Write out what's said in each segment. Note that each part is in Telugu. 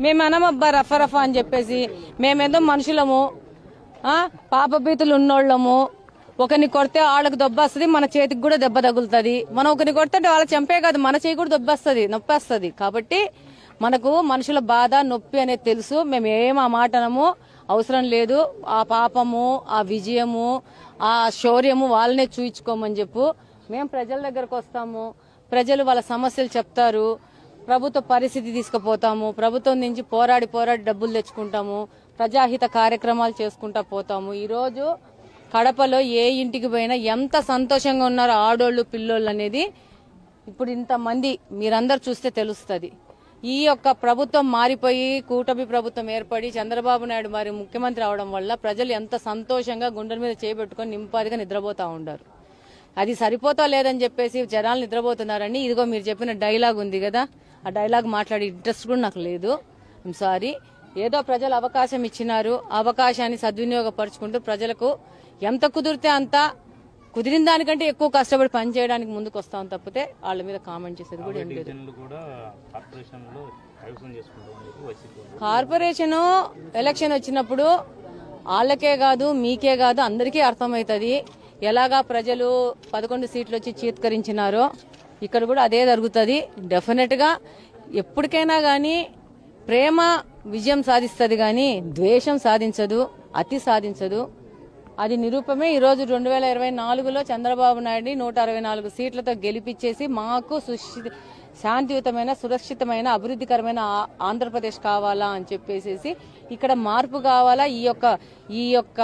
మేము అనమబ్బా రఫా అని చెప్పేసి. మేమేదో మనుషులము, పాపభీతులు ఉన్నోళ్ళము. ఒకరిని కొడితే వాళ్ళకి దెబ్బ వస్తుంది, మన చేతికి కూడా దెబ్బ తగులుతుంది. మనం ఒకరిని కొడితే వాళ్ళ చంపే కాదు, మన చేయి కూడా నొప్పేస్తుంది. కాబట్టి మనకు మనుషుల బాధ నొప్పి అనేది తెలుసు. మేము ఏం ఆ మాట అనము, అవసరం లేదు. ఆ పాపము, ఆ విజయము, ఆ శౌర్యము వాళ్ళనే చూయించుకోమని చెప్పు. మేము ప్రజల దగ్గరకు వస్తాము, ప్రజలు వాళ్ళ సమస్యలు చెప్తారు, ప్రభుత్వ పరిస్థితి తీసుకుపోతాము, ప్రభుత్వం నుంచి పోరాడి డబ్బులు తెచ్చుకుంటాము, ప్రజాహిత కార్యక్రమాలు చేసుకుంటా పోతాము. ఈరోజు కడపలో ఏ ఇంటికి పోయినా ఎంత సంతోషంగా ఉన్నారో ఆడోళ్ళు పిల్లోళ్ళు అనేది ఇప్పుడు ఇంతమంది మీరందరూ చూస్తే తెలుస్తుంది. ఈ యొక్క ప్రభుత్వం మారిపోయి కూటమి ప్రభుత్వం ఏర్పడి చంద్రబాబు నాయుడు మరి ముఖ్యమంత్రి అవడం వల్ల ప్రజలు ఎంత సంతోషంగా గుండెల మీద చేపెట్టుకుని నింపాదిగా నిద్రపోతా ఉంటారు. అది సరిపోతా లేదని చెప్పేసి జనాలు నిద్రపోతున్నారని ఇదిగో మీరు చెప్పిన డైలాగ్ ఉంది కదా, ఆ డైలాగ్ మాట్లాడే ఇంట్రెస్ట్ కూడా నాకు లేదు. I'm sorry. ఏదో ప్రజలు అవకాశం ఇచ్చినారు, అవకాశాన్ని సద్వినియోగపరుచుకుంటూ ప్రజలకు ఎంత కుదిరితే అంత, కుదిరిన దానికంటే ఎక్కువ కష్టపడి పనిచేయడానికి ముందుకు వస్తాం తప్పితే వాళ్ళ మీద కామెంట్ చేసేది కూడా ఏం లేదు. కార్పొరేషన్ ఎలక్షన్ వచ్చినప్పుడు వాళ్ళకే కాదు మీకే కాదు అందరికీ అర్థమవుతుంది ఎలాగా ప్రజలు 11 సీట్లు వచ్చి చీత్కరించినారో. ఇక్కడ కూడా అదే జరుగుతుంది. డెఫినెట్ గా ఎప్పటికైనా గానీ ప్రేమ విజయం సాధిస్తుంది గాని ద్వేషం సాధించదు, అతి సాధించదు. అది నిరూపమే. ఈ రోజు 2024లో చంద్రబాబు నాయుడిని 164 సీట్లతో గెలిపించేసి మాకు శాంతియుతమైన, సురక్షితమైన, అభివృద్ధికరమైన ఆంధ్రప్రదేశ్ కావాలా అని చెప్పేసి ఇక్కడ మార్పు కావాలా, ఈ యొక్క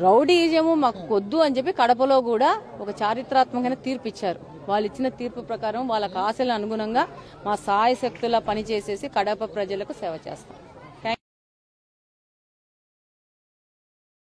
రౌడీజము మాకు వద్దు అని చెప్పి కడపలో కూడా ఒక చారిత్రాత్మకమైన తీర్పు ఇచ్చారు. వాళ్ళు ఇచ్చిన తీర్పు ప్రకారం వాళ్ళకి ఆశల అనుగుణంగా మా సాయశక్తులా పనిచేసేసి కడప ప్రజలకు సేవ చేస్తాం.